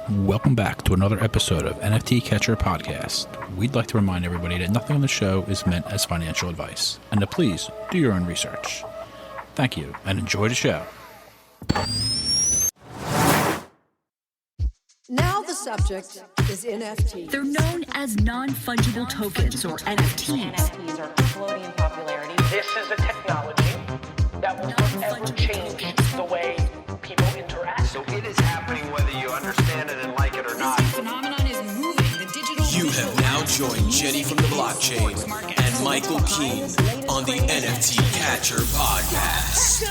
Welcome back to another episode of NFT Catcher Podcast. We'd like to remind everybody that nothing on the show is meant as financial advice, and to please do your own research. Thank you, and enjoy the show. Now the subject is NFTs. They're known as non-fungible tokens, or NFTs. NFTs are exploding in popularity. This is a technology that will forever change the way people interact. So it is happening whether you understand it and like it or not. This phenomenon is moving. The digital You have now joined Jenny from the blockchain and Michael Keene on the NFT Catcher Podcast.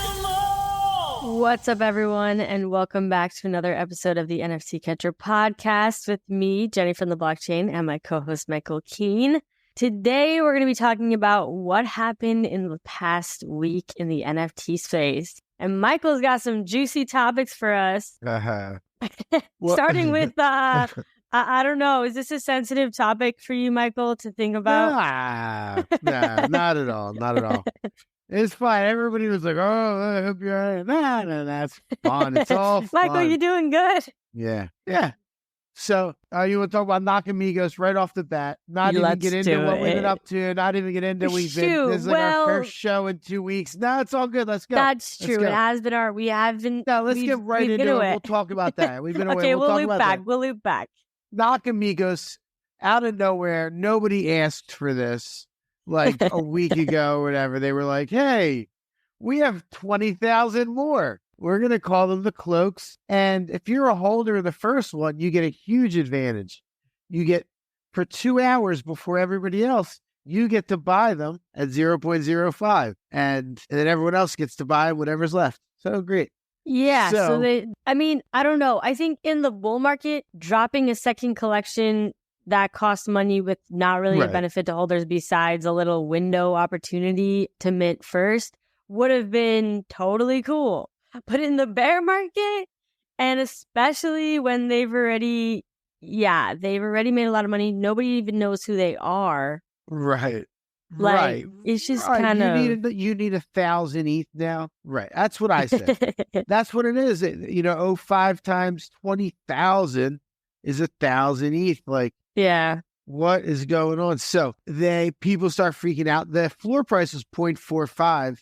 What's up, everyone, and welcome back to another episode of the NFT Catcher Podcast with me, Jenny from the blockchain, and my co-host, Michael Keene. Today, we're going to be talking about what happened in the past week in the NFT space. And Michael's got some juicy topics for us. Starting with, I don't know, is this a sensitive topic for you, Michael, to think about? Nah, not at all. Not at all. It's fine. Everybody was like, oh, I hope you're all right. Nah, that's fun. It's all fun. Michael, you're doing good. Yeah. So, you want to talk about Nakamigos right off the bat? Not even get into what we've been up to. Not even get into this is like our first show in 2 weeks. No, it's all good. Let's go. That's true. It has been we have been. No, let's get right into it. We'll talk about that. We've been away. Okay, we'll loop back. We'll loop back. Nakamigos, out of nowhere, nobody asked for this. Like a week ago or whatever, they were like, hey, we have 20,000 more. We're going to call them the cloaks. And if you're a holder of the first one, you get a huge advantage. You get, for 2 hours before everybody else, you get to buy them at 0.05. And then everyone else gets to buy whatever's left. So great. Yeah. So I don't know. I think in the bull market, dropping a second collection that costs money with not really a benefit to holders besides a little window opportunity to mint first would have been totally cool. But in the bear market, and especially when they've already made a lot of money, nobody even knows who they are. Right. It's just kind of... You need 1,000 ETH now? Right. That's what I said. That's what it is. 05 times 20,000 is 1,000 ETH. Yeah. What is going on? So people start freaking out. The floor price was 0.45.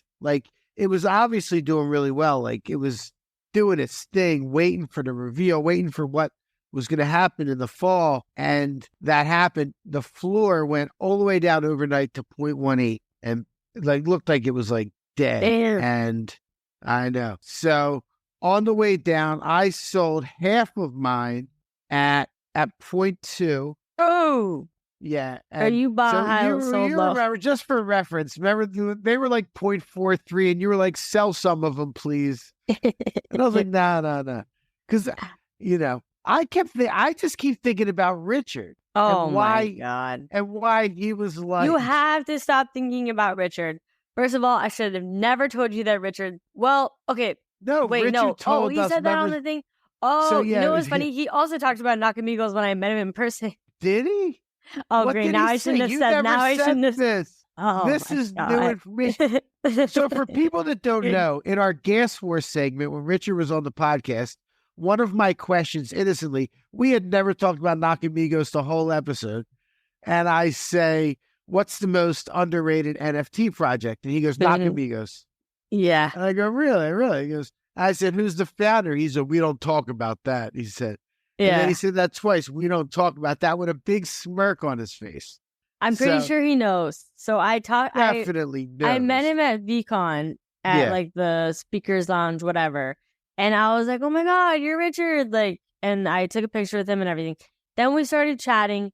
It was obviously doing really well. It was doing its thing, waiting for the reveal, waiting for what was going to happen in the fall. And that happened. The floor went all the way down overnight to 0.18 and looked like it was dead. Damn. And I know. So on the way down, I sold half of mine at 0.2. Oh, yeah. And you bought high, you remember, just for reference, remember they were 0.43 and you were like, sell some of them, please. And I was like, no. Because, I just keep thinking about Richard. Oh, my God. And why he was like. You have to stop thinking about Richard. First of all, I should have never told you that Richard. Well, okay. No, wait, Richard no. told he us. Said that on the thing. Oh, so, yeah, you know what's funny? He also talked about Nakamigos when I met him in person. Did he? Oh, what great. Now I shouldn't have said. Now I shouldn't have said this. Oh, this is new information. So for people that don't know, in our Gas War segment, when Richard was on the podcast, one of my questions, innocently, we had never talked about Nakamigos the whole episode. And I say, what's the most underrated NFT project? And he goes, Nakamigos. Yeah. And I go, really? He goes, I said, who's the founder? He said, we don't talk about that. He said, yeah. And then he said that twice. We don't talk about that, with a big smirk on his face. I'm pretty sure he knows. So I definitely knows. I met him at VCon at the speakers lounge, whatever. And I was like, oh my God, you're Richard. And I took a picture with him and everything. Then we started chatting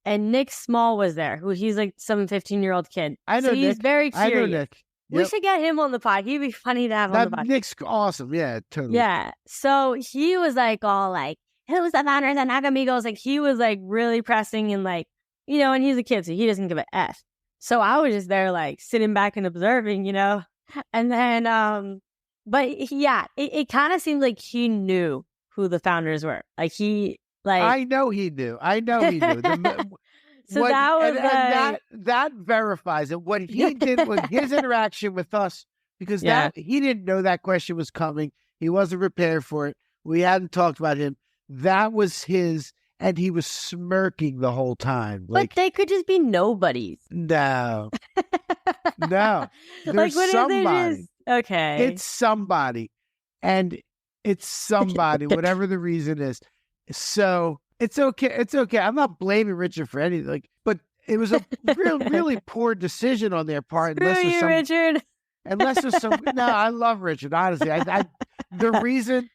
and Nick Small was there, he's some 15-year-old kid. I know so Nick. He's very curious. I know Nick. Yep. We should get him on the pod. He'd be funny to have on the pod. Nick's awesome. Yeah, totally. Yeah. So he was who's the founder of the Nakamigos? He was really pressing and and he's a kid, so he doesn't give a F. So I was just there sitting back and observing, And then, but yeah, it kind of seemed like he knew who the founders were. I know he knew. So that was that verifies it. What he did was his interaction with us, because he didn't know that question was coming. He wasn't prepared for it. We hadn't talked about him. that was his, and he was smirking the whole time. But they could just be nobodies. No, no. There's Like, what if they're somebody. just okay? It's somebody, and it's somebody, whatever the reason is. So it's okay. It's okay. I'm not blaming Richard for anything. Like, but it was a really poor decision on their part. Screw you, Richard. Unless there's some. No, I love Richard. Honestly, the reason.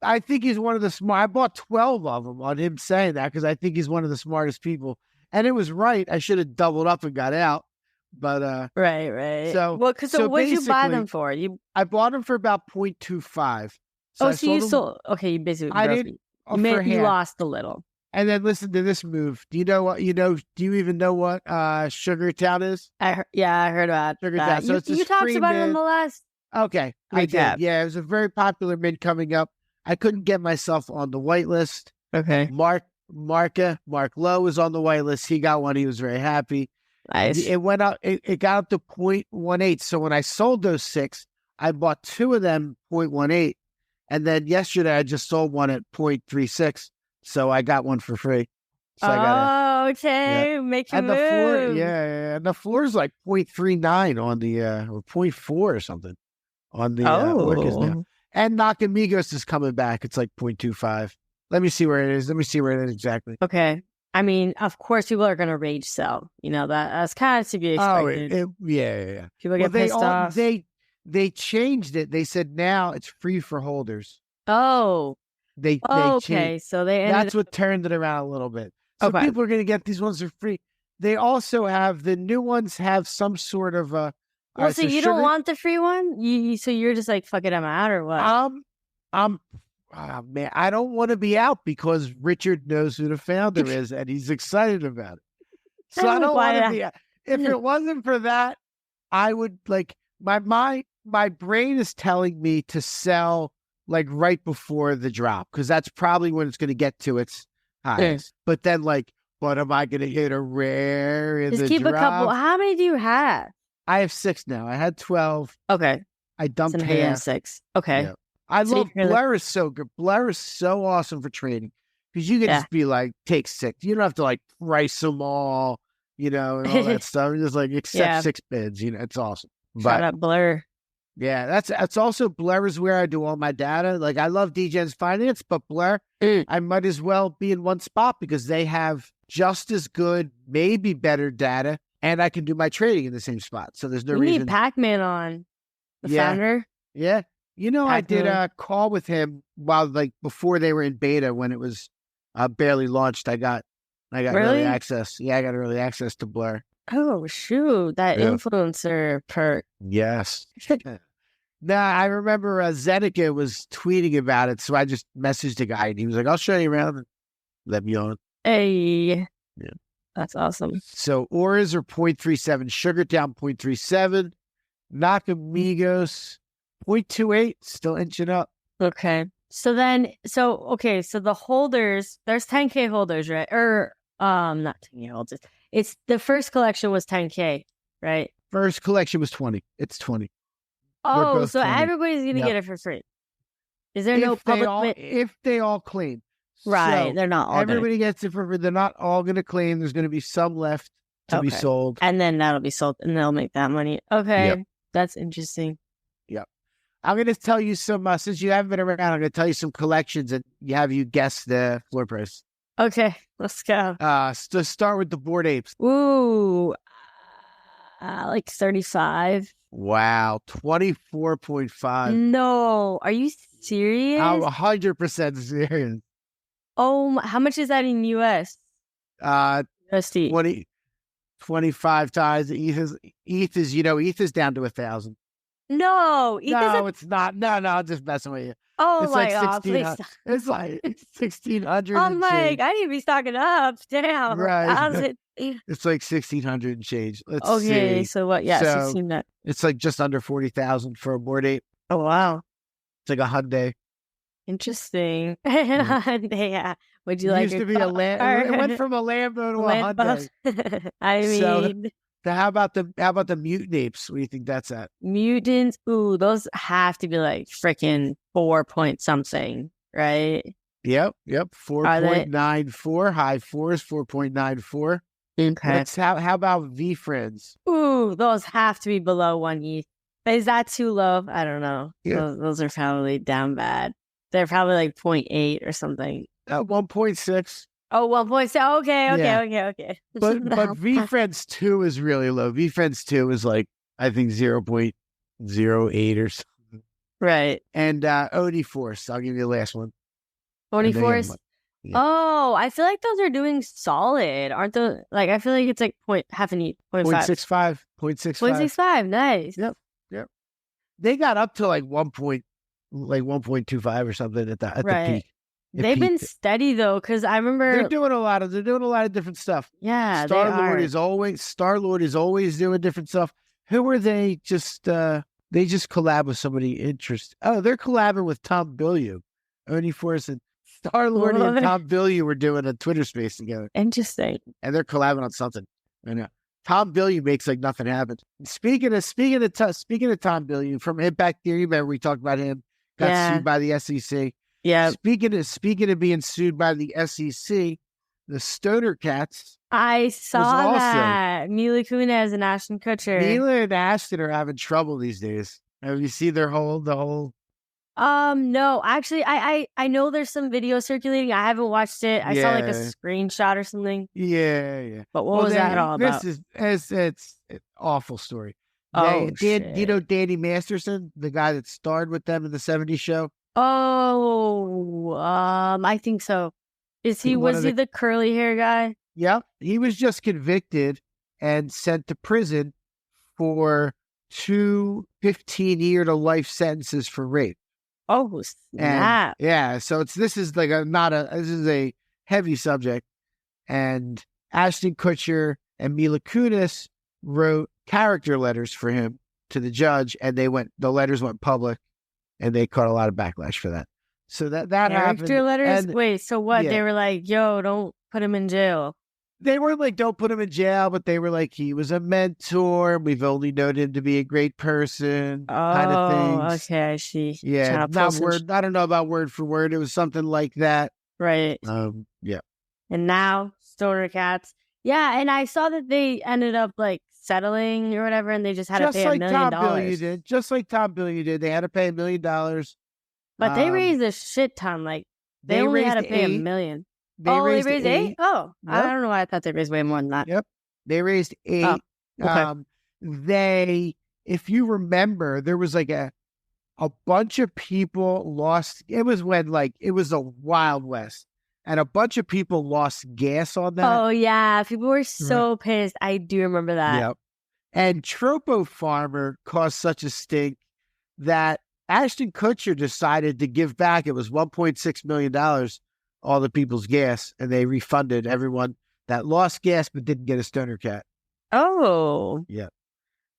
I think he's one of the smart. I bought 12 of them on him saying that because I think he's one of the smartest people, and it was right. I should have doubled up and got out, but right. So what did you buy them for? I bought them for about 0.25. So you sold. Okay, you basically. I didn't. You lost a little. And then listen to this move. Do you know what? Do you even know what Sugartown is? I heard about Sugartown. So you talked about it in the last. Okay, I did. Yeah, it was a very popular mint coming up. I couldn't get myself on the whitelist. Okay. Mark Lowe was on the whitelist. He got one. He was very happy. Nice. It went up. It got up to 0.18. So when I sold those 6, I bought 2 of them 0.18, and then yesterday I just sold one at 0.36. So I got one for free. So okay. Yeah. Make a and move. The floor, and the floor is like 0.39 on the or 0.4 or something on the Orcas now. And Nakamigos is coming back. It's like 0.25. Let me see where it is. Let me see where it is exactly. Okay. I mean, of course, people are going to rage sell. You know, that's kind of to be expected. Yeah. People get pissed off. They changed it. They said now it's free for holders. Oh. They okay. So that's what turned it around a little bit. So people are going to get these ones for free. They also have the new ones have some sort of Well, so you don't want the free one? So you're just like, fuck it, I'm out, or what? Man, I don't want to be out because Richard knows who the founder is and he's excited about it. So I don't want to be out. If it wasn't for that, I would like my brain is telling me to sell like right before the drop because that's probably when it's going to get to its highest. But then what am I going to hit a rare in the drop? Just keep a couple. How many do you have? I have 6 now. I had 12. Okay. I dumped so half. 6. Okay. Yeah. I love Blair is so good. Blair is so awesome for trading because you can just be like, take 6. You don't have to price them all, and all that stuff. Just accept 6 bids. It's awesome. Shout out Blair. Yeah, that's also Blair is where I do all my data. I love DGen's Finance, but Blair, I might as well be in one spot because they have just as good, maybe better data. And I can do my trading in the same spot. So there's no reason. You need Pac-Man on, the founder. Yeah. Pac-Man. I did a call with him while before they were in beta when it was barely launched. I got early access. Yeah, I got early access to Blair. Oh, shoot. That influencer perk. Yes. I remember Zeneca was tweeting about it. So I just messaged the guy and he was like, I'll show you around and let me on. Hey. Yeah. That's awesome. So Auras are 0.37, Sugartown 0.37, Nakamigos 0.28, still inching up. Okay. So the holders, there's 10K holders, right? Or not 10K holders. It's the first collection was 10K, right? First collection was 20. It's 20. Oh, so 20. Everybody's gonna get it for free. Is there no public if they all claim. Right, so they're not all. Everybody gets it for free. They're not all going to claim. There's going to be some left to be sold, and then that'll be sold, and they'll make that money. Okay, that's interesting. Yep. I'm going to tell you some. Since you haven't been around, I'm going to tell you some collections and have you guess the floor price. Okay, let's go. To start with the Bored Apes. Ooh, 35. Wow, 24.5. No, are you serious? I'm 100% serious. Oh, how much is that in US? USD. 25 times. ETH is down to 1,000. No, it's not. No, I'm just messing with you. Oh, it's like 1,600. It's like 1,600. I'm like, I need to be stocking up. Damn. Right. It's like 1,600 and change. Let's see. So what? Yeah, so 16 that. It's like just under 40,000 for a Bored Ape. Oh wow. It's like a Hyundai. Interesting. Yeah. Would you like? Used to be a Lambo. It went from a Lambo to a Hyundai. I mean, so how about the mutant apes? What do you think that's at? Mutants. Ooh, those have to be like freaking 4 point something, right? Yep. Are they? 4.94. High fours, 4.94. Okay. How about V Friends? Ooh, those have to be below 1 ETH. Is that too low? I don't know. Yeah. Those are probably down bad. They're probably like 0.8 or something. 1.6. Oh, 1.6. Okay. Yeah. But V Friends 2 is really low. V Friends 2 is like, I think 0.08 or something. Right. And OD Force, I'll give you the last one. Oni And they have Force. like- yeah. Oh, I feel like those are doing solid, aren't they? Like, I feel like it's like half an ETH, 0.5. 0.65. 0.65. Nice. Yep. They got up to like 1.25 or something at the peak. They've been steady though, because I remember they're doing a lot of different stuff. Yeah, Star-Lord is always doing different stuff. Who are they? They just collab with somebody interesting. Oh, they're collabing with Tom Bilyeu. Oni Force and Star-Lord and Tom Bilyeu were doing a Twitter space together. Interesting. And they're collabing on something. I know. Tom Bilyeu makes like nothing happen. Speaking of Tom Bilyeu from Impact Theory, remember we talked about him, got sued by the SEC. Yeah. Speaking of being sued by the SEC, the Stoner Cats. I saw that. Mila Kunis and Ashton Kutcher. Mila and Ashton are having trouble these days. Have you seen the whole? No, actually, I know there's some video circulating. I haven't watched it. I saw like a screenshot or something. Yeah. But what was that all about? It's an awful story. Shit. Do you know Danny Masterson, the guy that starred with them in the 70s show? Oh, I think so. Was he the curly hair guy? Yeah, he was just convicted and sent to prison for 2 15-year to life sentences for rape. Oh, snap. And, so this is a heavy subject. And Ashton Kutcher and Mila Kunis wrote character letters for him to the judge, and the letters went public, and they caught a lot of backlash for that. So that happened. Character letters? And, wait, so what? Yeah. They were like, yo, don't put him in jail. They weren't like, don't put him in jail, but they were like, he was a mentor. We've only known him to be a great person, kind of things. Okay, I see. Yeah, not word. I don't know about word for word. It was something like that. Right. Yeah. And now, Stoner Cats. Yeah, and I saw that they ended up like settling or whatever, and they just had to pay $1 million. Just like Tom Bilyeu did. They had to pay $1 million. But they raised a shit ton. Like, they only had to pay $1 million. They raised 8? Oh, yep. I don't know why I thought they raised way more than that. Yep. They raised 8. Oh, okay. If you remember, there was like a bunch of people lost. It was when it was the Wild West, and a bunch of people lost gas on that. Oh, yeah. People were so pissed. I do remember that. Yep. And Tropo Farmer caused such a stink that Ashton Kutcher decided to give back. It was $1.6 million. All the people's gas, and they refunded everyone that lost gas but didn't get a Stoner Cat. Oh, yeah.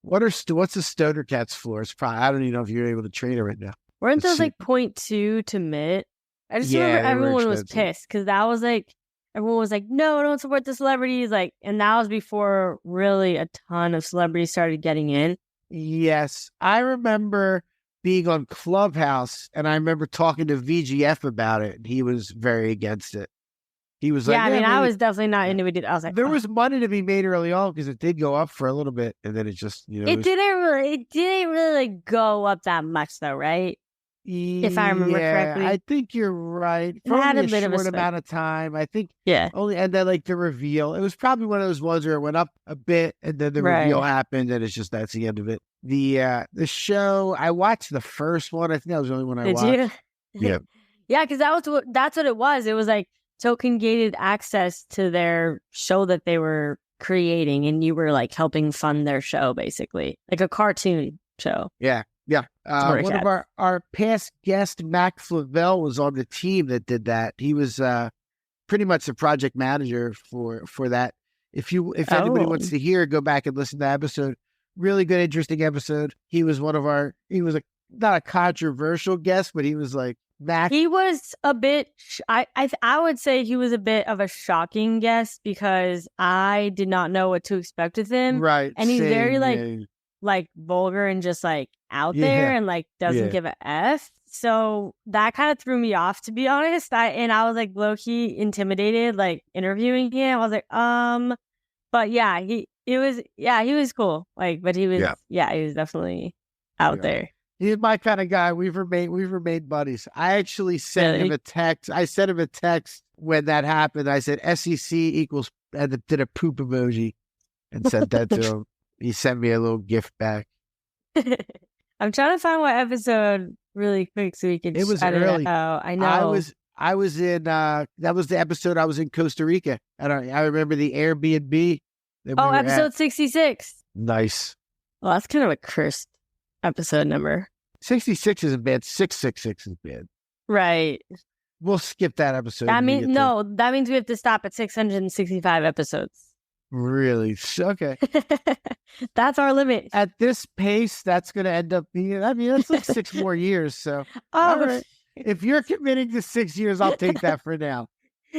What's the Stoner Cat's floor? It's probably, I don't even know if you're able to trade it right now. Weren't those like 0.2 to mint? I just remember everyone was pissed because that was like everyone was like, no, don't support the celebrities. Like, and that was before really a ton of celebrities started getting in. Yes, I remember being on Clubhouse, and I remember talking to VGF about it, and he was very against it. He was like, I was definitely not into it. I was like, there was money to be made early on because it did go up for a little bit, and then it just, it didn't really like go up that much though, right? If I remember correctly. I think you're right. It had a bit of a short amount of time. I think and then like the reveal. It was probably one of those ones where it went up a bit, and then the reveal happened, and that's the end of it. The show, I watched the first one. I think that was the only one I watched. Did you? Yeah. Yeah, because that's what it was. It was like token gated access to their show that they were creating, and you were like helping fund their show, basically, like a cartoon show. Yeah. One of our past guest, Mac Flavel, was on the team that did that. He was pretty much the project manager for that. If anybody wants to hear, go back and listen to the episode. Really good, interesting episode. He was not a controversial guest, but he was like Mac. He was a bit, I would say he was a bit of a shocking guest because I did not know what to expect with him. Right. And he's very like vulgar and just like out there and like doesn't give a F. So that kind of threw me off, to be honest. I was like low key intimidated, like interviewing him. I was like, but yeah, he was cool. Like, but he was he was definitely out there. He's my kind of guy. We've remained buddies. I actually sent him a text. I sent him a text when that happened. I said SEC equals and did a poop emoji and sent that to him. He sent me a little gift back. I'm trying to find what episode really quick so we can. It was early. I know. I was in. That was the episode I was in Costa Rica. I remember the Airbnb. Episode 66. Nice. Well, that's kind of a cursed episode number. 66 isn't bad. 666 is bad. Right. We'll skip that episode. That means we have to stop at 665 episodes. Really? Okay. That's our limit. At this pace, that's going to end up being, that's like 6 more years. So if you're committing to 6 years, I'll take that for now.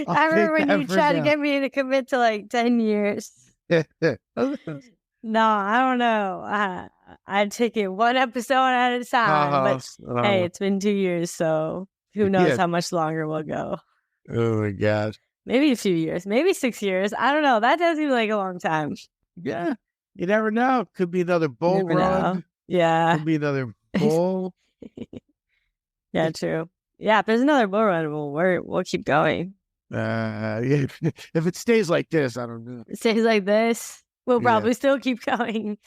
I remember when you tried to get me to commit to like 10 years. No, I don't know. I'd take it one episode at a time. But hey, it's been 2 years, so who knows how much longer we'll go. Oh my God. Maybe a few years, maybe 6 years. I don't know. That does seem like a long time. Yeah. You never know. Could be another bull run. Know. Yeah. Could be another bull. Yeah, true. Yeah, if there's another bull run, we'll keep going. If it stays like this, I don't know. It stays like this, we'll probably still keep going.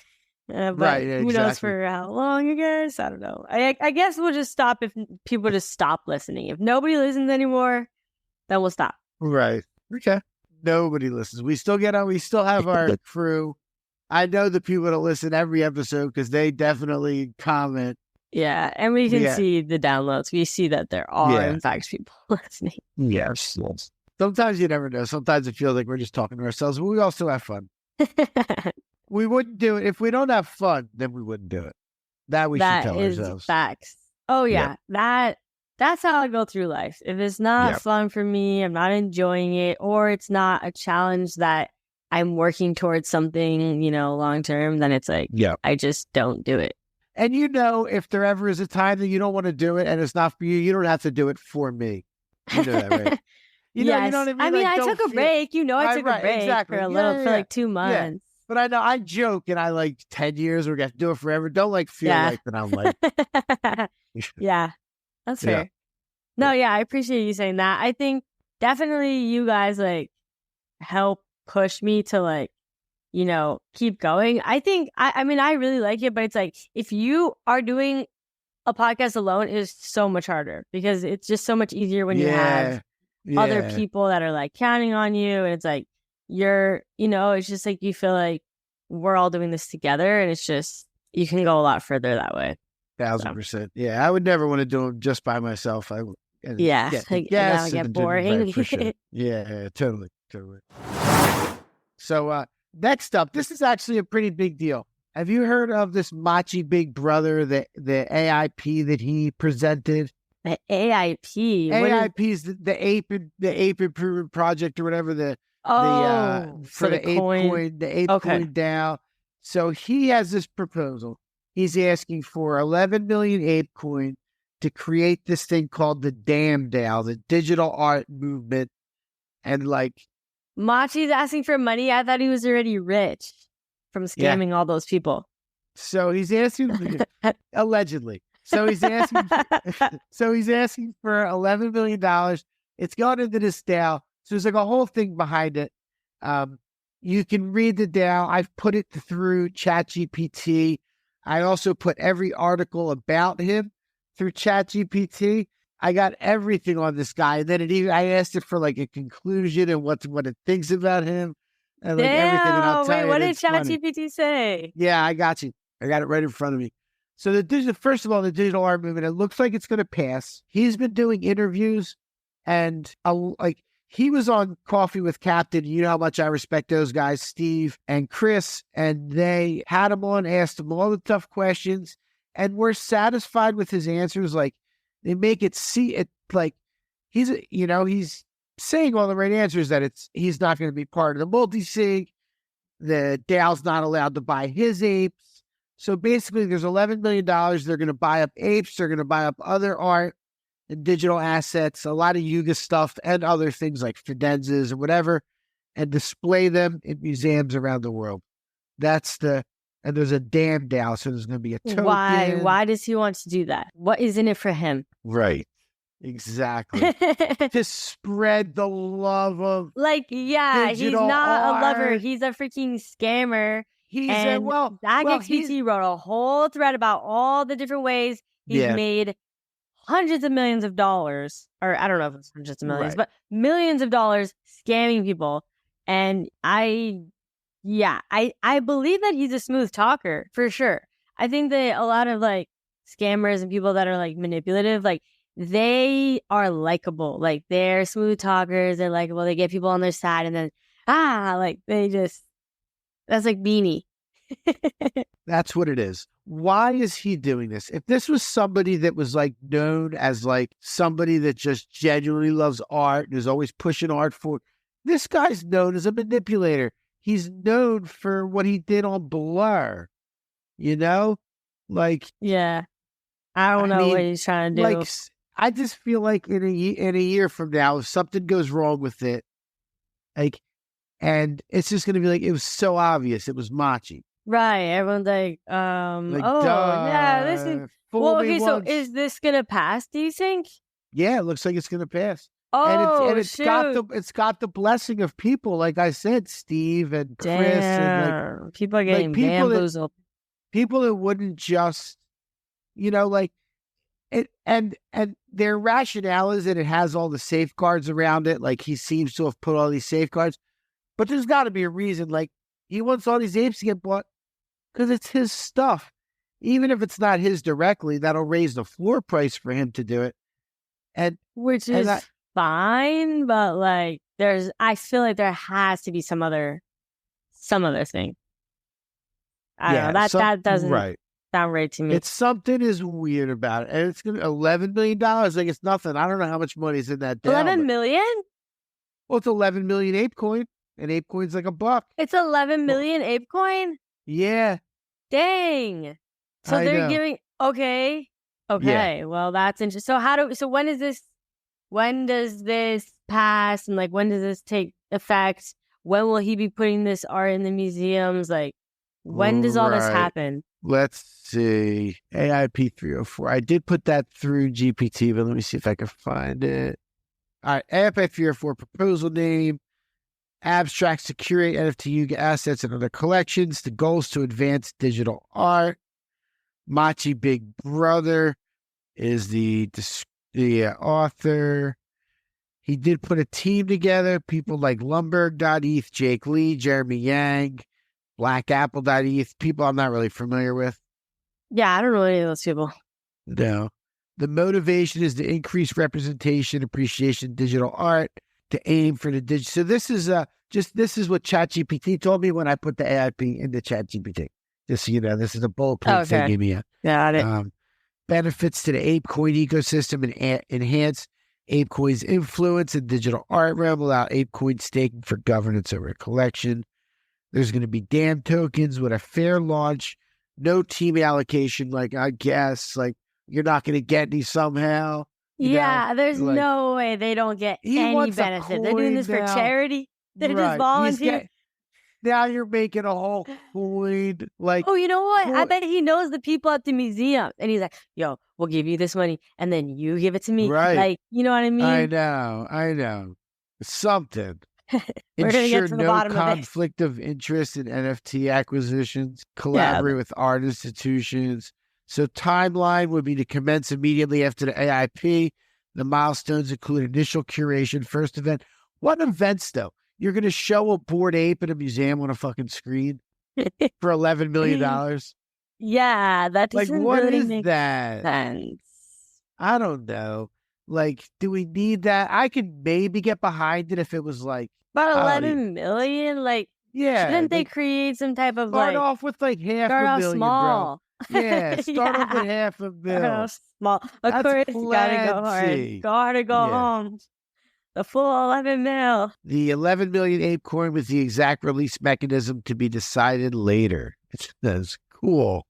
But right, yeah, who knows for how long, I guess? I don't know. I guess we'll just stop if people just stop listening. If nobody listens anymore, then we'll stop. Right. Okay. Nobody listens. We still get on. We still have our crew. I know the people that listen every episode because they definitely comment. Yeah. And we can see the downloads. We see that there are, in fact, people listening. Yes. Sometimes you never know. Sometimes it feels like we're just talking to ourselves, but we also have fun. We wouldn't do it. If we don't have fun, then we wouldn't do it. That should tell ourselves. Facts. Oh, yeah. That's how I go through life. If it's not fun for me, I'm not enjoying it, or it's not a challenge that I'm working towards something, long term, then it's like, I just don't do it. And if there ever is a time that you don't want to do it and it's not for you, you don't have to do it for me. You know that, right? You know what I mean? I took a break. I took a break for a little, for like 2 months. Yeah. But I know I joke and I like 10 years, we're going to do it forever. Don't feel like that I'm like. Yeah. That's fair. No, I appreciate you saying that. I think definitely you guys help push me to keep going. I think, I really like it, but it's like, if you are doing a podcast alone, it is so much harder because it's just so much easier when you have other people that are counting on you. And it's like, it's just like, you feel like we're all doing this together, and it's just, you can go a lot further that way. 1,000%. Yeah. I would never want to do them just by myself. That would get boring. Yeah, totally. So next up, this is actually a pretty big deal. Have you heard of this Machi Big Brother, the AIP that he presented? The AIP? AIP is the ape improvement project or whatever, the ape coin, the ape coin DAO. So he has this proposal. He's asking for 11 million ape coin to create this thing called the DAM DAO, the digital art movement. And Machi's asking for money. I thought he was already rich from scamming all those people. So he's asking, allegedly. So he's asking for $11 million. It's gone into this DAO. So there's a whole thing behind it. You can read the DAO. I've put it through ChatGPT. I also put every article about him through ChatGPT. I got everything on this guy. And then I asked it for a conclusion and what it thinks about him and everything. And I'll tell you, what did ChatGPT say? Yeah, I got you. I got it right in front of me. So first of all, the digital art movement, it looks like it's going to pass. He's been doing interviews, and he was on Coffee with Captain. You know how much I respect those guys, Steve and Chris, and they had him on, asked him all the tough questions, and we're satisfied with his answers. They make it he's saying all the right answers, that he's not going to be part of the multi-sig. The DAO's not allowed to buy his apes. So basically, there's $11 million. They're going to buy up apes. They're going to buy up other art and digital assets, a lot of Yuga stuff and other things like fidenzas and whatever, and display them in museums around the world. And there's a dam down, so there's going to be a token. Why? Why does he want to do that? What is in it for him? Right. Exactly. To spread the love of he's digital not a lover. art. He's a freaking scammer. He's XBT wrote a whole thread about all the different ways he's made hundreds of millions of dollars, or I don't know if it's hundreds of millions, but millions of dollars scamming people. And I believe that he's a smooth talker for sure. I think that a lot of like scammers and people that are like manipulative, like they are likable. Like they're smooth talkers. They're likable. They get people on their side, and then that's like Beanie. That's what it is. Why is he doing this? If this was somebody that was like known as like somebody that just genuinely loves art and is always pushing art forward, this guy's known as a manipulator. He's known for what he did on Blur, like, yeah, I don't know what he's trying to do. Like, I just feel like in a year from now, if something goes wrong with it, like, and it's just going to be like, it was so obvious. It was Machi. Right. Everyone's like, this is, so is this going to pass, do you think? Yeah, it looks like it's going to pass. Oh, and it's got the blessing of people, like I said, Steve and Chris. And like, people are getting bamboozled. People that wouldn't just, like, it, and their rationale is that it has all the safeguards around it. Like, he seems to have put all these safeguards, but there's got to be a reason. Like, he wants all these apes to get bought because it's his stuff. Even if it's not his directly, that'll raise the floor price for him to do it. Which is fine, but like I feel like there has to be some other thing. I don't know. That doesn't sound right to me. It's something is weird about it. And it's gonna $11 million. Like, it's nothing. I don't know how much money's in that down. 11 million? Well, it's 11 million ape coin. And ape coin's like $1. It's 11 million ape coin? Yeah. Dang. So they're giving okay. Yeah. Well, that's interesting. So when does this pass, and like when does this take effect? When will he be putting this art in the museums? Like, when does all this happen? Let's see. AIP 304. I did put that through GPT, but let me see if I can find it. All right. AIP 304 proposal name. Abstracts to curate NFT Yuga assets and other collections. The goals to advance digital art. Machi Big Brother is the author. He did put a team together. People like Lumberg.eth, Jake Lee, Jeremy Yang, BlackApple.eth, people I'm not really familiar with. Yeah, I don't know any of those people. No. The motivation is to increase representation, appreciation, digital art, to aim for the digital. So this is what ChatGPT told me when I put the AIP into ChatGPT. Just so you know, this is a bullet point they gave me. Got it. Benefits to the ApeCoin ecosystem and enhance ApeCoin's influence in digital art realm, allow ApeCoin staking for governance over a collection. There's going to be DAM tokens with a fair launch, no team allocation. Like, I guess, like, you're not going to get any somehow. There's no way they don't get any benefit. They're doing this for charity. They're just volunteering. Now you're making a whole coin. Like, oh, you know what? I bet he knows the people at the museum. And he's like, yo, we'll give you this money. And then you give it to me. Right. Like, you know what I mean? I know. Something. We're going to get to the bottom of it. Conflict of interest in NFT acquisitions. Collaborate with art institutions. So timeline would be to commence immediately after the AIP. The milestones include initial curation, first event. What events, though? You're going to show a bored ape at a museum on a fucking screen for $11 million? Yeah, that doesn't like, what really is make that? sense. I don't know. Like, do we need that? I could maybe get behind it if it was like... But 11 million? Like, shouldn't they create some type of start off with like half a million, small. Bro. Yeah, start off with half a million. Start off small. Of course, you gotta go hard. Gotta go home. The full 11 mil. The 11 million ape coin with the exact release mechanism to be decided later. That's cool.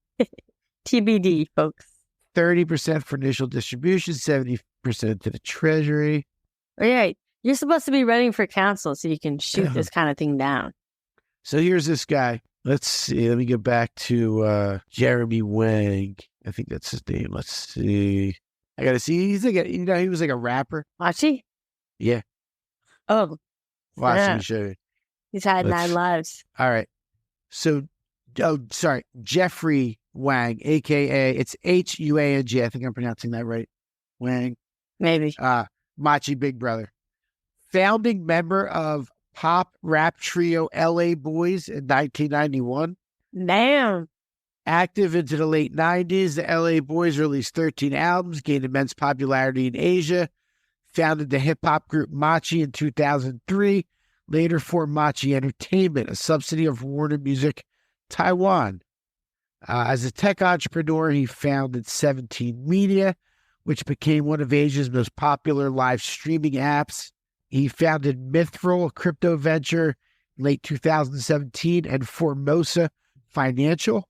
TBD, folks. 30% for initial distribution, 70% to the treasury. Oh, yeah, you're supposed to be running for council so you can shoot this kind of thing down. So here's this guy. Let's see. Let me get back to Jeremy Wang. I think that's his name. Let's see. I gotta see. He's like he was like a rapper. Machi? Yeah. Oh. Watch Yeah. me show you. He's had 9 lives. All right. So, sorry, Jeffrey Wang, aka it's Huang. I think I'm pronouncing that right. Wang. Maybe. Machi Big Brother. Founding member of pop rap trio LA Boys in 1991. Damn. Active into the late 90s, the LA Boys released 13 albums, gained immense popularity in Asia, founded the hip-hop group Machi in 2003, later formed Machi Entertainment, a subsidiary of Warner Music Taiwan. As a tech entrepreneur, he founded 17 Media, which became one of Asia's most popular live streaming apps. He founded Mithril, a crypto venture, in late 2017, and Formosa Financial.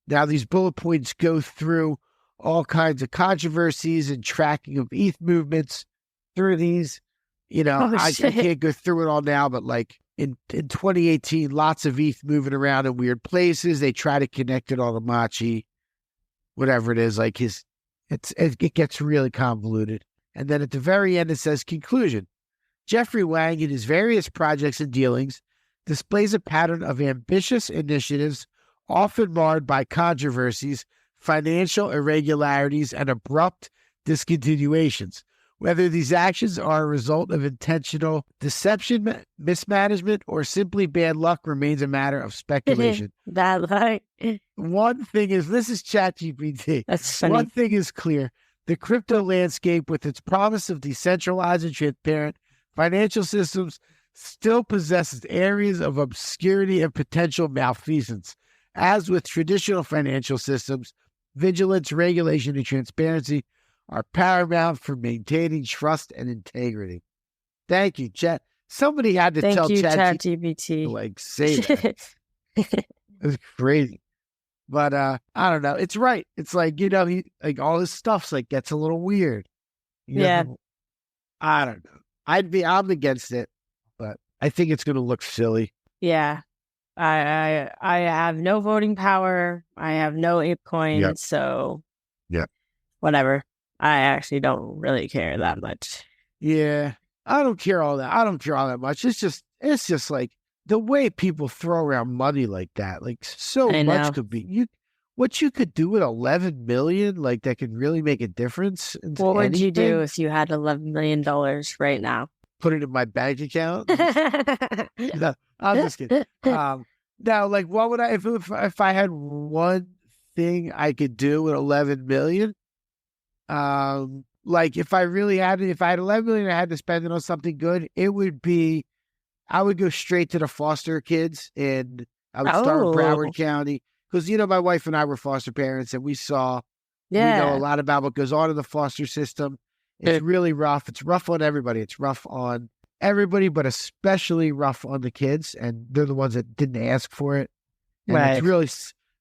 Now, these bullet points go through all kinds of controversies and tracking of ETH movements through these. I can't go through it all now, but like in 2018, lots of ETH moving around in weird places. They try to connect it all to Machi, whatever it is. Like it gets really convoluted. And then at the very end, it says conclusion. Jeffrey Wang, in his various projects and dealings, displays a pattern of ambitious initiatives often marred by controversies, financial irregularities, and abrupt discontinuations. Whether these actions are a result of intentional deception, mismanagement, or simply bad luck remains a matter of speculation. Bad luck. One thing is, this is ChatGPT. That's funny. One thing is clear. The crypto landscape, with its promise of decentralized and transparent financial systems, still possesses areas of obscurity and potential malfeasance. As with traditional financial systems, vigilance, regulation, and transparency are paramount for maintaining trust and integrity. Thank you, Chat. Somebody had to tell ChatGPT. Like, say that. It's crazy. But I don't know. It's right. It's like, he like all this stuff's like gets a little weird. Yeah. I don't know. I'm against it, but I think it's gonna look silly. Yeah. I have no voting power. I have no ape coin, so whatever. I actually don't really care that much. Yeah, I don't care all that. I don't care all that much. It's just like the way people throw around money like that. Like so much could be what you could do with 11 million. Like that could really make a difference. What would you do if you had $11 million right now? Put it in my bank account. No, I'm just kidding. Now, like, what would I if I had one thing I could do with 11 million? Like if I had 11 million, I had to spend it on something good. It would be, I would go straight to the foster kids, and I would start with Broward County because my wife and I were foster parents, and we know a lot about what goes on in the foster system. It's really rough. It's rough on everybody. It's rough on everybody, but especially rough on the kids, and they're the ones that didn't ask for it. And it's really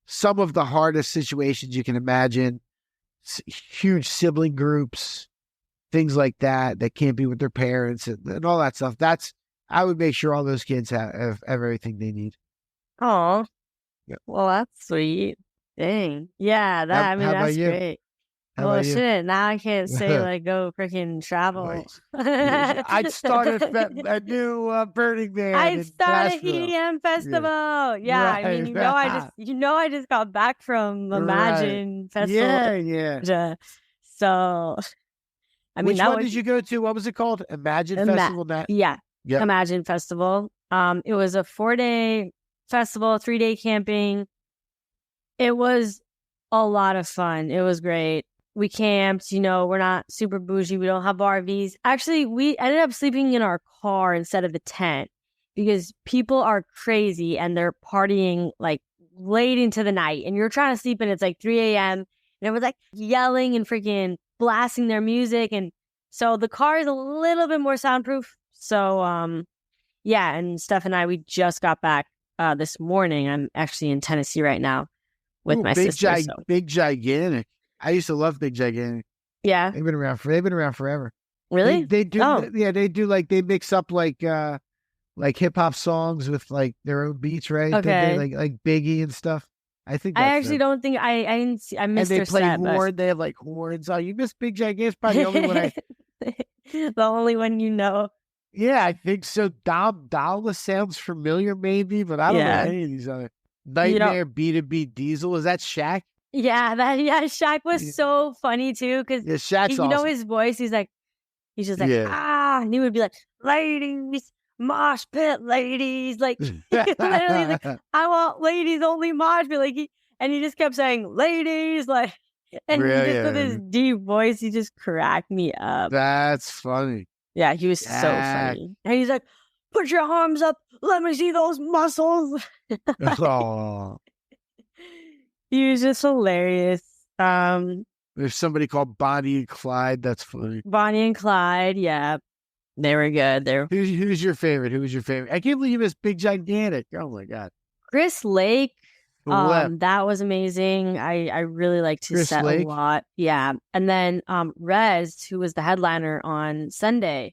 some of the hardest situations you can imagine. Huge sibling groups, things like that can't be with their parents and all that stuff. I would make sure all those kids have everything they need. Oh, well, that's sweet. Dang. Yeah, that's great. Well, shit, now I can't say, like, go freaking travel. Right. I'd start a new Burning Man. I'd start a EDM festival. Yeah, right. I mean, I just got back from Imagine Festival. Yeah. So, I mean, which one did you go to? What was it called? Imagine Festival? Yep. Imagine Festival. It was a 4-day festival, 3-day camping. It was a lot of fun. It was great. We camped, we're not super bougie. We don't have RVs. Actually, we ended up sleeping in our car instead of the tent because people are crazy and they're partying like late into the night. And you're trying to sleep and it's like 3 a.m. And everyone's like yelling and freaking blasting their music. And so the car is a little bit more soundproof. So, and Steph and I, we just got back this morning. I'm actually in Tennessee right now. with my sister. So. Big Gigantic. I used to love Big Gigantic. Yeah. They've been around forever. Really? They do. Oh. Yeah, they do they mix up like hip hop songs with like their own beats, right? Okay. Like Biggie and stuff. I think I that's actually don't think I didn't see. I missed and they their play set. horn. They have like horns. Oh, you missed Big Gigantic. It's probably the only one I. The only one you know. Yeah, I think so. Dalla sounds familiar, maybe, but I don't know any of these other. Nightmare B2B Diesel. Is that Shaq? Yeah, Shaq was so funny too because Shaq's you know awesome. his voice. He's just like and he would be like, "Ladies, mosh pit, ladies." Like literally, like I want ladies only mosh pit. Like he just kept saying, "Ladies," like, and he just with his deep voice, he just cracked me up. That's funny. Yeah, he was so funny, and he's like, "Put your arms up, let me see those muscles." Oh. He was just hilarious. There's somebody called Bonnie and Clyde. That's funny. Bonnie and Clyde, yeah. They were good. Who's your favorite? Who was your favorite? I can't believe you missed Big Gigantic. Oh my God. Chris Lake. That was amazing. I really liked his set a lot. Yeah. And then Rez, who was the headliner on Sunday.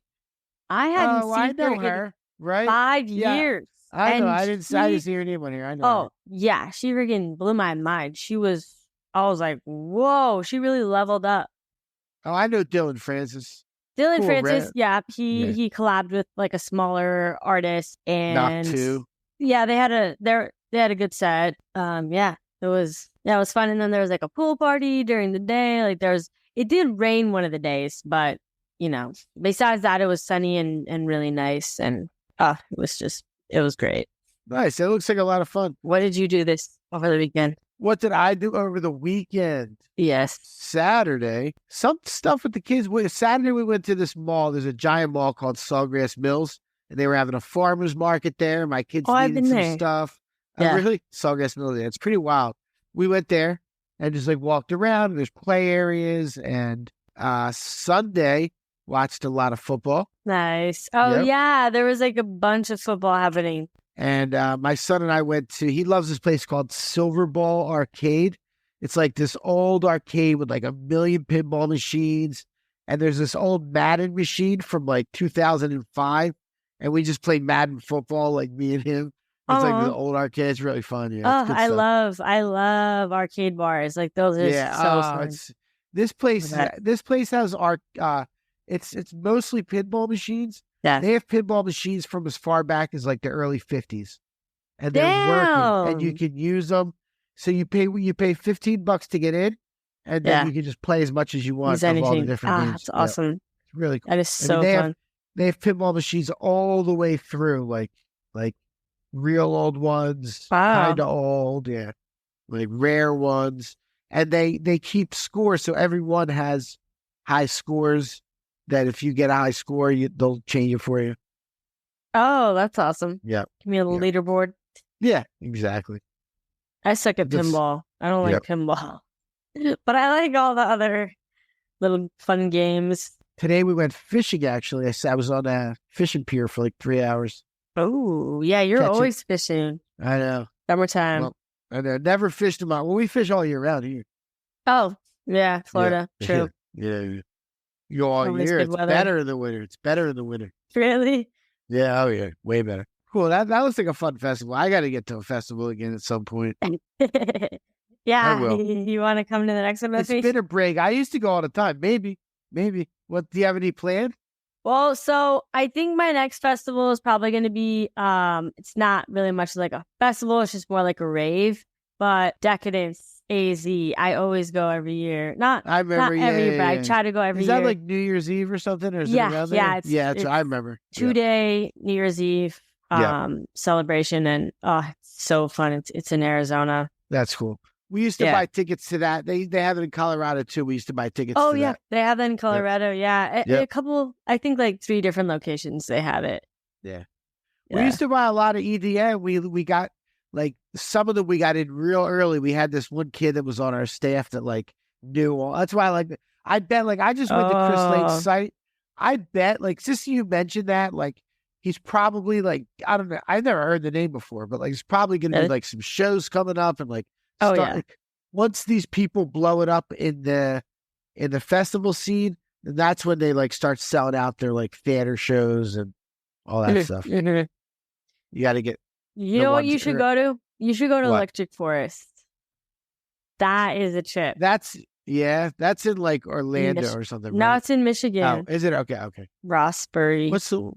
I hadn't seen her in right? 5 years. I know. I didn't see her name on here. I know. Oh, yeah. She freaking blew my mind. I was like, whoa, she really leveled up. Oh, I know Dylan Francis. Dylan Francis, he collabed with like a smaller artist and Knock 2. Yeah, they had a good set. It was fun. And then there was like a pool party during the day. Like it did rain one of the days, but besides that, it was sunny and really nice. And it was great. Nice. It looks like a lot of fun. What did you do over the weekend? What did I do over the weekend? Yes. Saturday, some stuff with the kids. Saturday, we went to this mall. There's a giant mall called Sawgrass Mills, and they were having a farmer's market there. My kids needed some stuff. Really? Sawgrass Mills. Yeah, it's pretty wild. We went there and just like walked around. And there's play areas. And Sunday, watched a lot of football. Nice. Oh, yeah. There was like a bunch of football happening. And my son and I he loves this place called Silver Ball Arcade. It's like this old arcade with like 1 million pinball machines. And there's this old Madden machine from like 2005. And we just played Madden football, like me and him. It's like the old arcade. It's really fun. Yeah, I love arcade bars. Like those are so fun. This place has it's mostly pinball machines. Yeah. They have pinball machines from as far back as like the early 50s. And they're working and you can use them. So you pay $15 to get in and then you can just play as much as you want of all the different games. That's awesome. It's really cool. That is so fun. They have pinball machines all the way through, like real old ones, kind of old, like rare ones. And they keep scores. So everyone has high scores. That if you get a high score, they'll change it for you. Oh, that's awesome. Yeah. Give me a leaderboard. Yeah, exactly. I suck at pinball. I don't like pinball. But I like all the other little fun games. Today we went fishing, actually. I was on a fishing pier for like 3 hours. Oh, yeah. You're always fishing. I know. Summertime. Well, I know. Never fished in we fish all year round here. Oh, yeah. Florida. True. Yeah. You all year. It's better in the winter. Really? Yeah. Oh, yeah. Way better. Cool. That looks like a fun festival. I got to get to a festival again at some point. Yeah. You want to come to the next one with me? It's been a break. I used to go all the time. Maybe. What, do you have any planned? Well, so I think my next festival is probably going to be, it's not really much like a festival. It's just more like a rave, but Decadence. AZ. I always go every year. I remember, not every year, but I try to go every year. Is that like New Year's Eve or something? Or is it around there? It's I remember. 2-day New Year's Eve celebration, and it's so fun. It's in Arizona. That's cool. We used to buy tickets to that. They have it in Colorado too. We used to buy tickets to that. They have it in Colorado. A couple, I think like 3 different locations they have it. Yeah. We used to buy a lot of EDM. We got like some of them we got in real early. We had this one kid that was on our staff that like knew all. That's why I bet I just went to Chris Lake's site. I bet just you mentioned that he's probably I don't know. I've never heard the name before, but there's probably going to be some shows coming up and once these people blow it up in the festival scene, then that's when they like start selling out their like theater shows and all that stuff. You got to get. You know what you should go to? You should go to What? Electric Forest. That is a trip. That's in like Orlando or something. No, right? it's in Michigan. Oh, is it? Okay. Rossbury. What's the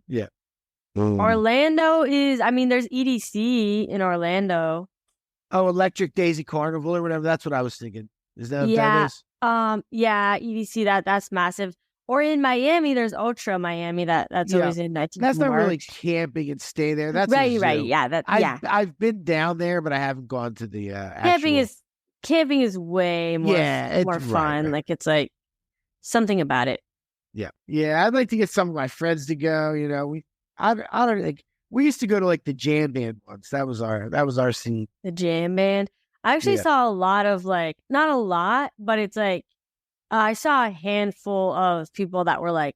Orlando is, I mean, there's EDC in Orlando. Oh, Electric Daisy Carnival or whatever. That's what I was thinking. Is that what that is? Yeah, EDC, that's massive. Or in Miami, there's Ultra Miami. That's always in. I think That's not March. really camping and stay there. That's a zoo. right. Yeah, I've been down there, but I haven't gone to the camping is way more more fun. Right. Like it's like something about it. Yeah. I'd like to get some of my friends to go. You know, I don't like. We used to go to like the jam band once. That was our scene. The jam band. I actually saw a lot of like, not a lot, but it's like I saw a handful of people that were like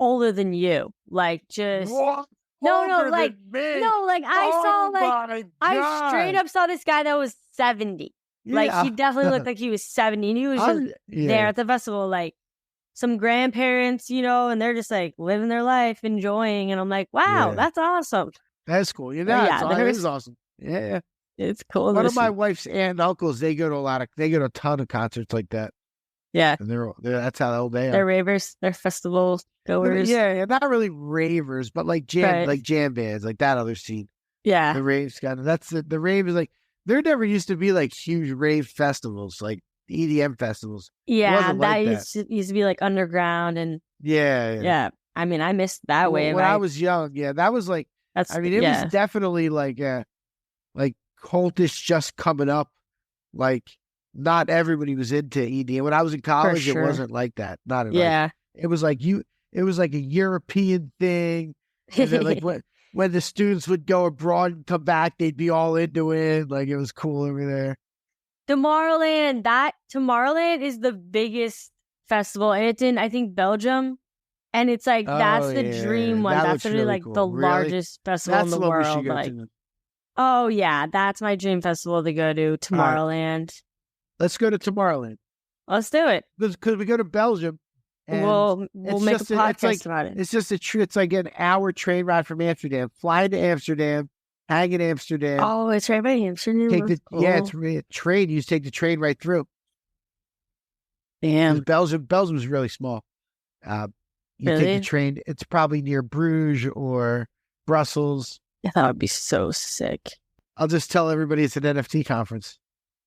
older than you, like just What? no, Older like than me? no, like I saw like my I God. straight up saw this guy that was 70. Like he definitely looked like he was 70, and he was just there at the festival, like some grandparents, you know, and they're just like living their life, enjoying, and I'm like, wow, that's awesome. That's cool. You know, that is awesome. Yeah. It's cool. One of my wife's aunt and uncles, they go to a ton of concerts like that. Yeah. And they're that's how old they are. They're ravers. They're festival goers. Yeah, not really ravers, but like jam bands, like that other scene. Yeah. The raves kind of, that's the rave is like, there never used to be like huge rave festivals, like EDM festivals. Yeah, like used to be like underground and yeah. I mean, I missed that way. When I was young, that was like, it was definitely like cultish just coming up. Like not everybody was into EDM. When I was in college, it wasn't like that. Not at all. It was like it was like a European thing. And then like when the students would go abroad and come back, they'd be all into it. Like it was cool over there. Tomorrowland is the biggest festival, and it's in, I think, Belgium. And it's like that's the dream one. That's really like cool. the largest festival in the world. Like, oh yeah, that's my dream festival to go to. Tomorrowland. Right. Let's go to Tomorrowland. Let's do it. Because we go to Belgium. And we'll make a podcast about it. It's just it's like an hour train ride from Amsterdam. Fly to Amsterdam, hang in Amsterdam. Oh, it's right by Amsterdam. It's a train. You just take the train right through. Damn. Belgium's really small. You take the train. It's probably near Bruges or Brussels. Yeah, that would be so sick. I'll just tell everybody it's an NFT conference.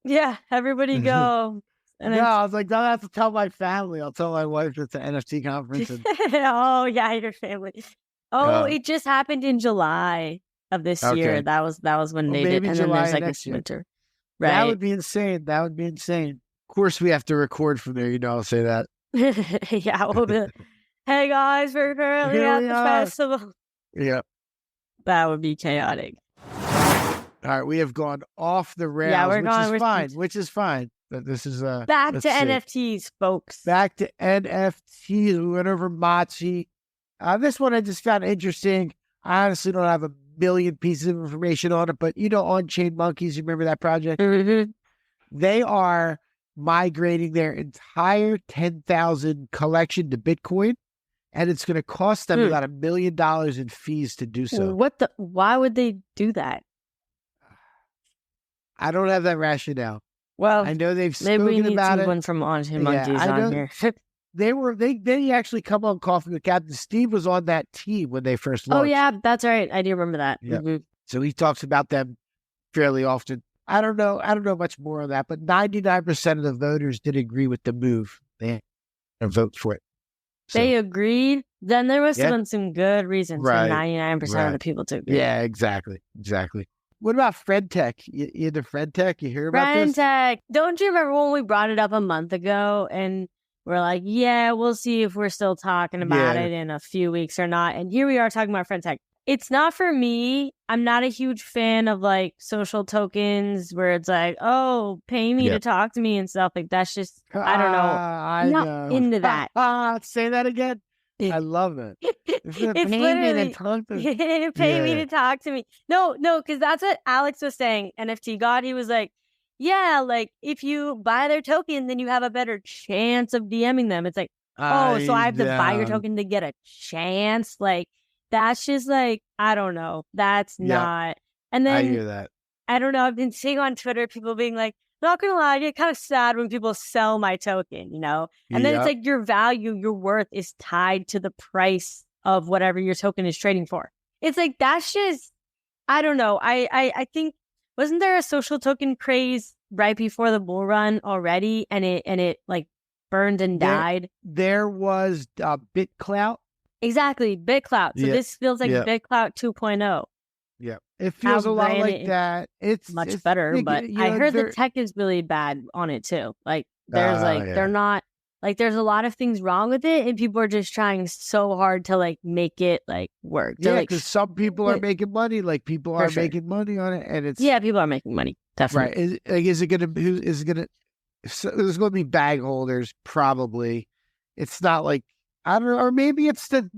Yeah, everybody go. And I was like, no, I have to tell my family. I'll tell my wife it's an NFT conference. And... oh, yeah, your family. Oh, it just happened in July of this year. That was when they did. And then there's like this winter. Right. That would be insane. Of course, we have to record from there. You know, I'll say that. Yeah, we'll be like, hey, guys, we're currently at the festival. Yeah. That would be chaotic. All right, we have gone off the rails, which is fine. But this is back to NFTs, folks. Back to NFTs. We went over Machi. This one I just found interesting. I honestly don't have a million pieces of information on it, but you know, OnChain Monkeys, you remember that project? Mm-hmm. They are migrating their entire 10,000 collection to Bitcoin, and it's going to cost them about $1 million in fees to do so. Why would they do that? I don't have that rationale. Well, I know they've spoken maybe we need about someone from OnChain Monkeys on here. They actually come on Coffee with Captain Steve was on that team when they first launched. Oh yeah, that's right. I do remember that. Yeah. Mm-hmm. So he talks about them fairly often. I don't know much more on that, but 99% of the voters did agree with the move. They vote for it. So, they agreed. Then there must have been some good reasons for 99% of the people to agree. Yeah, exactly. What about FriendTech? You into FriendTech? You hear about this? FriendTech. Don't you remember when we brought it up a month ago and we're like, yeah, we'll see if we're still talking about it in a few weeks or not. And here we are talking about FriendTech. It's not for me. I'm not a huge fan of like social tokens where it's like, oh, pay me to talk to me and stuff. Like that's just, I don't know. I'm not into that. Say that again. I love it. It's literally pay me to talk to me. No, because that's what Alex was saying. NFT God, he was like, yeah, like if you buy their token, then you have a better chance of DMing them. It's like, oh, so I have to buy your token to get a chance? Like, that's just like, I don't know. That's not. And then I hear that. I don't know. I've been seeing on Twitter people being like, not gonna lie, I get kind of sad when people sell my token, And then it's like your value, your worth is tied to the price of whatever your token is trading for. It's like, that's just, I don't know. I think, wasn't there a social token craze right before the bull run already? And it like burned and died. There was BitClout. Exactly. BitClout. So this feels like BitClout 2.0. Yeah. It feels a lot like that. It's much better, but I heard the tech is really bad on it too. Like there's they're not like, there's a lot of things wrong with it, and people are just trying so hard to like make it like work. Yeah, because some people are making money. Like people are making money on it, and it's people are making money. Definitely. Right. Is it gonna? Who is it gonna? So there's going to be bag holders probably. It's not like, I don't know, or maybe it's the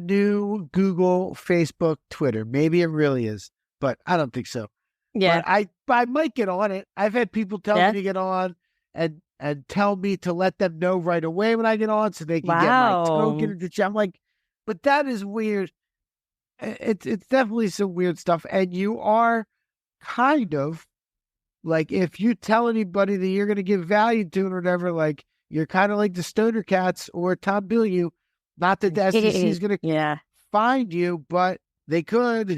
new Google, Facebook, Twitter. Maybe it really is, but I don't think so. Yeah, but I might get on it. I've had people tell me to get on and tell me to let them know right away when I get on, so they can get my token. I'm like, but that is weird. It's definitely some weird stuff, and you are kind of like, if you tell anybody that you're going to give value to it or whatever, like, you're kind of like the Stoner Cats or Tom Billieu. Not that the SEC is going to find you, but they could,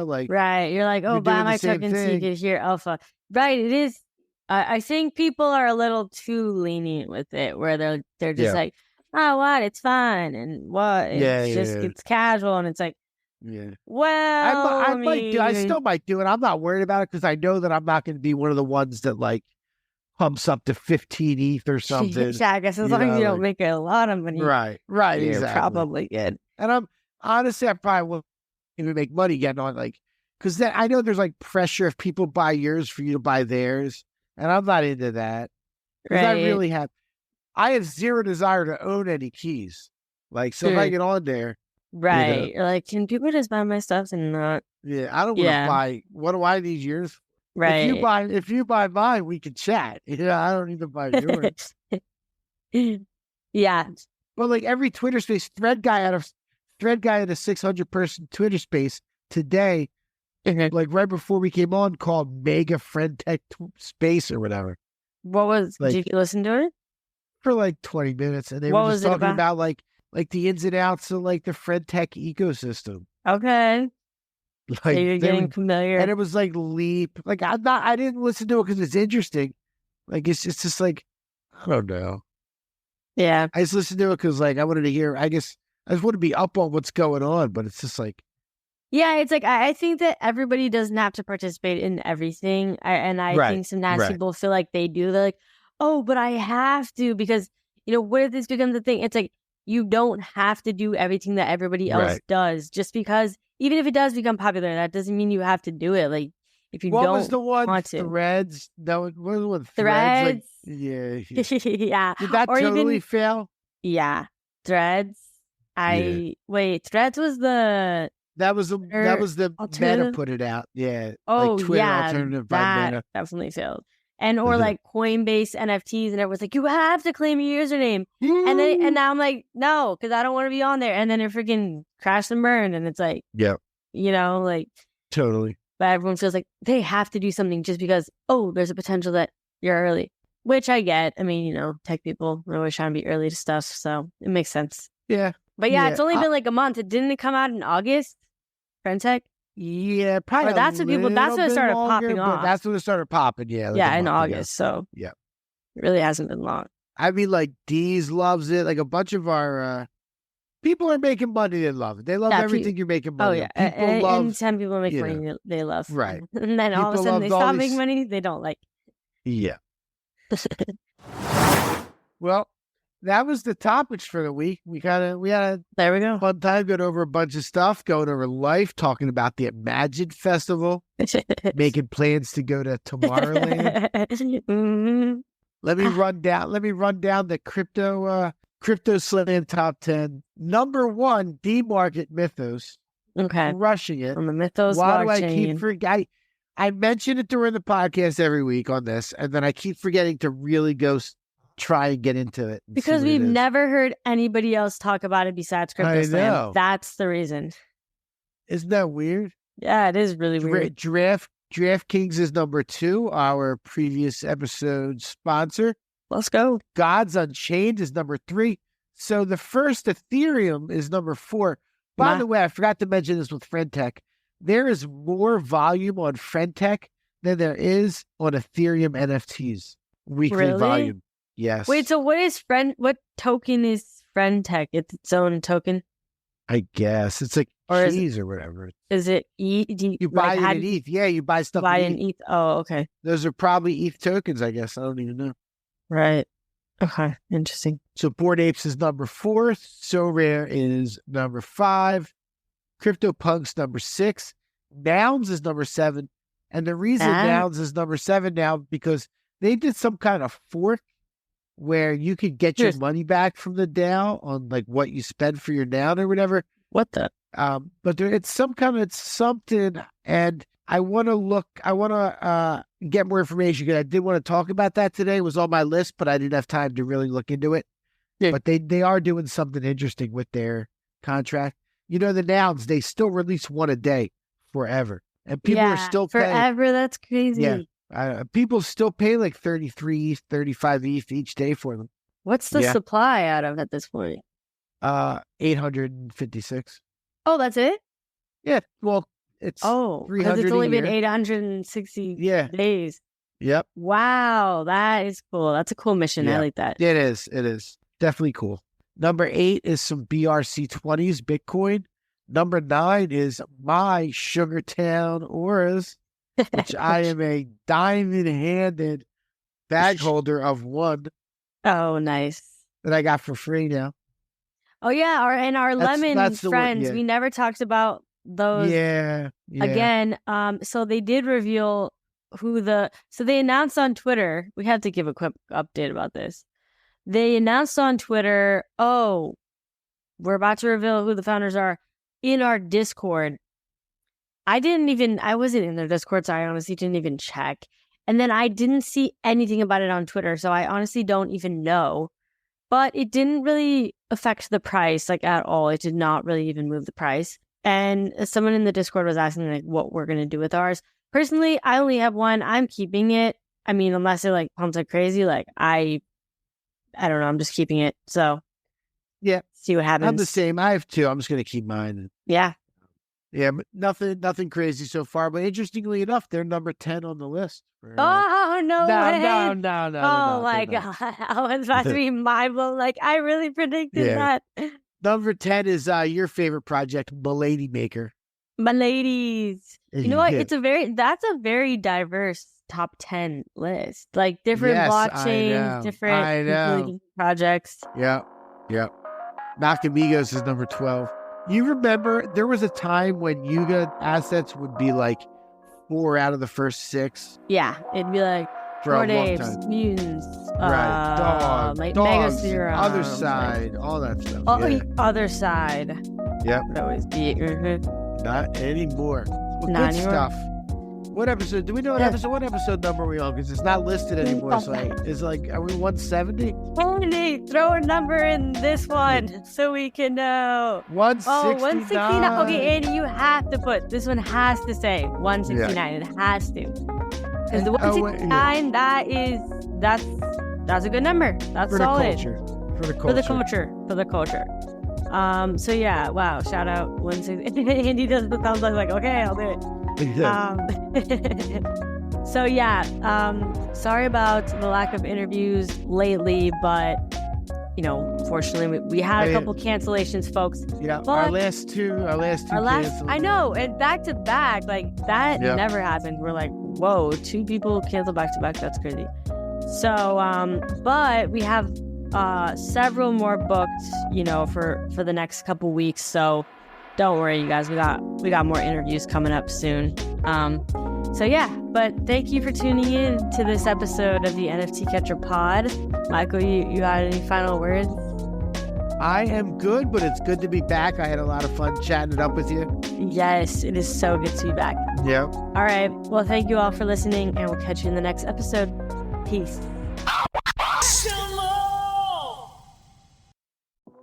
like. Right. You're like, oh, buy my token so you can hear alpha. Right. It is. I think people are a little too lenient with it, where they're just like, oh, what? It's fine. And what? It's casual. And it's like, well, I still might do it. I'm not worried about it because I know that I'm not going to be one of the ones that like pumps up to 15 ETH or something. Yeah, I guess as long as you don't make a lot of money. Right, you're exactly. probably good. And I probably won't even make money getting on, like, because then I know there's like pressure if people buy yours for you to buy theirs, and I'm not into that. Right. I have zero desire to own any keys. Like, so if I get on there. Right. You're like, can people just buy my stuff and not? Yeah, I don't want to buy. What do I need yours? Right. If you buy mine, we can chat. I don't need to buy yours. Yeah. But like every Twitter space, thread guy at a 600-person Twitter space today, like right before we came on, called Mega Friend Tech Space or whatever. What was? Like, did you listen to it for like 20 minutes? And they were just talking about like the ins and outs of like the Friend Tech ecosystem. Okay. Like, so you're getting familiar. And it was like Leap. Like I didn't listen to it because it's interesting. Like it's just like, I don't know. Yeah. I just listened to it because like I wanted to hear, I guess I just want to be up on what's going on, but it's just like. Yeah, it's like, I think that everybody doesn't have to participate in everything. I think sometimes people feel like they do. They're like, oh, but I have to, because, what if this becomes a thing? It's like, you don't have to do everything that everybody else does. Just because, even if it does become popular, that doesn't mean you have to do it. Like, if you what don't was the one? Want to. Threads? No, what was the one? Threads? Like, yeah. Yeah. Did that totally fail? Yeah. Threads. Wait, Threads was the... That was the Meta put it out. Yeah. Oh, like Twitter yeah. alternative by Meta. Definitely failed. And or like Coinbase NFTs, and everyone's like, you have to claim your username. And now I'm like, no, because I don't want to be on there. And then it freaking crashed and burned. And it's like, like totally. But everyone feels like they have to do something just because, there's a potential that you're early, which I get. I mean, tech people are always trying to be early to stuff. So it makes sense. Yeah. But it's only been like a month. Didn't it come out in August? Friendtech? Yeah, probably. Or that's when it started popping off. That's when it started popping, yeah. Like in August. So it really hasn't been long. I mean, like Deez loves it. Like a bunch of our people are making money. They love it. They love everything you're making money. Oh yeah, and some people make money they love. Right. And then all of a sudden they stop making money. They don't like. Yeah. Well, that was the topics for the week. We had a fun time going over a bunch of stuff, going over life, talking about the Imagine Festival, making plans to go to Tomorrowland. Let me run down the crypto slam top 10. Number 1, D Market Mythos. Okay, Rushing it on the Mythos Why blockchain. do I keep forgetting? I mention it during the podcast every week on this, and then I keep forgetting to really go try and get into it. Because we've never heard anybody else talk about it besides Crypto Slam. know. That's the reason. Isn't that weird? Yeah, it is really weird. DraftKings is number 2, our previous episode sponsor. Let's go. Gods Unchained is number 3. So the first Ethereum is number 4. By the way, I forgot to mention this with Friendtech. There is more volume on Friendtech than there is on Ethereum NFTs. Weekly volume. Yes. Wait, so what token is Friendtech? It's its own token? I guess. It's like cheese or whatever. Is it ETH? You buy it in ETH. Yeah, you buy stuff in ETH. Oh, okay. Those are probably ETH tokens, I guess. I don't even know. Right. Okay. Interesting. So Bored Apes is number 4. So Rare is number 5. CryptoPunks number 6. Nouns is number 7. And the reason Nouns is number 7 now because they did some kind of fork where you could get your money back from the DAO on like what you spend for your noun or whatever. What the? But it's something, and I want to get more information because I did want to talk about that today. It was on my list, but I didn't have time to really look into it. Yeah. But they are doing something interesting with their contract. You know, the nouns, they still release one a day forever. And people are still paying. Forever, that's crazy. Yeah. People still pay like 33 ETH, 35 ETH each day for them. What's the supply out of at this point? 856. Oh, that's it? Yeah. Well, it's 300 because it's only been year. 860 days. Yep. Wow, that is cool. That's a cool mission. I like that. It is. It is. Definitely cool. Number 8 is some BRC20s, Bitcoin. Number 9 is my Sugartown auras, which I am a diamond-handed bag holder of one. Oh, nice. That I got for free now. Oh, yeah. Our lemon friends. We never talked about those. Yeah. Again, so they did reveal so they announced on Twitter. We have to give a quick update about this. They announced on Twitter, we're about to reveal who the founders are in our Discord. I wasn't in their Discord, so I honestly didn't even check. And then I didn't see anything about it on Twitter, so I honestly don't even know. But it didn't really affect the price, like, at all. It did not really even move the price. And someone in the Discord was asking, like, what we're going to do with ours. Personally, I only have one. I'm keeping it. I mean, unless it, like, pumps like crazy, like, I don't know. I'm just keeping it. So, yeah. See what happens. I'm the same. I have 2. I'm just going to keep mine. Yeah. Yeah, but nothing crazy so far. But interestingly enough, they're number 10 on the list. Oh, no way. No. Oh, my God. I was about to be mind blown. Like, I really predicted that. Number 10 is your favorite project, Milady Maker. Miladies. You know what? That's a very diverse top 10 list. Like, different blockchains, different projects. Yeah. Nakamigos is number 12. You remember there was a time when Yuga assets would be like 4 out of the first 6? Yeah, it'd be like Bored Apes, Mutants, dogs, Mega Zero, Other Side, all that stuff. Other Side. Yep. Would always be. Not anymore. Well, Not good anymore. stuff. What episode? Do we know what episode number are we on? Because it's not listed anymore. So it's like, are we 170? Andy, throw a number in this one so we can know. 169. 169. Okay, Andy, you have to put, this one has to say 169. Yeah. It has to. Because the 169, that's a good number. That's solid. For the culture. So yeah, wow. Shout out 169. Andy does the thumbs up like, okay, I'll do it. So yeah, sorry about the lack of interviews lately, but unfortunately we had a couple cancellations, folks. Yeah, our last two canceled. I know, and back to back, like that never happened. We're like, whoa, 2 people canceled back to back. That's crazy. So, but we have several more booked, for the next couple weeks. So don't worry, you guys. We got more interviews coming up soon. So yeah, but thank you for tuning in to this episode of the NFT Catcher Pod. Michael, you got any final words? I am good, but it's good to be back. I had a lot of fun chatting it up with you. Yes, it is so good to be back. Yeah. All right. Well, thank you all for listening, and we'll catch you in the next episode. Peace.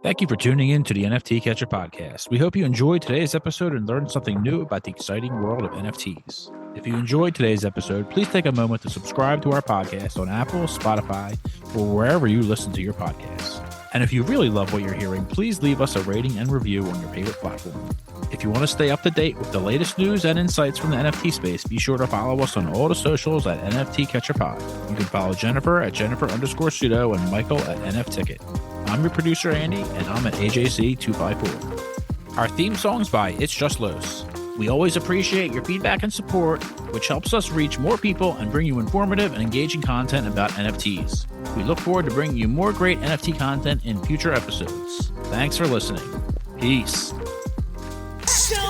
Thank you for tuning in to the NFT Catcher podcast. We hope you enjoyed today's episode and learned something new about the exciting world of NFTs. If you enjoyed today's episode, please take a moment to subscribe to our podcast on Apple, Spotify, or wherever you listen to your podcasts. And if you really love what you're hearing, please leave us a rating and review on your favorite platform. If you want to stay up to date with the latest news and insights from the NFT space, be sure to follow us on all the socials at NFT Catcher Pod. You can follow Jennifer at Jennifer_pseudo and Michael at NFTicket. I'm your producer, Andy, and I'm at AJC254. Our theme song's by It's Just Los. We always appreciate your feedback and support, which helps us reach more people and bring you informative and engaging content about NFTs. We look forward to bringing you more great NFT content in future episodes. Thanks for listening. Peace. So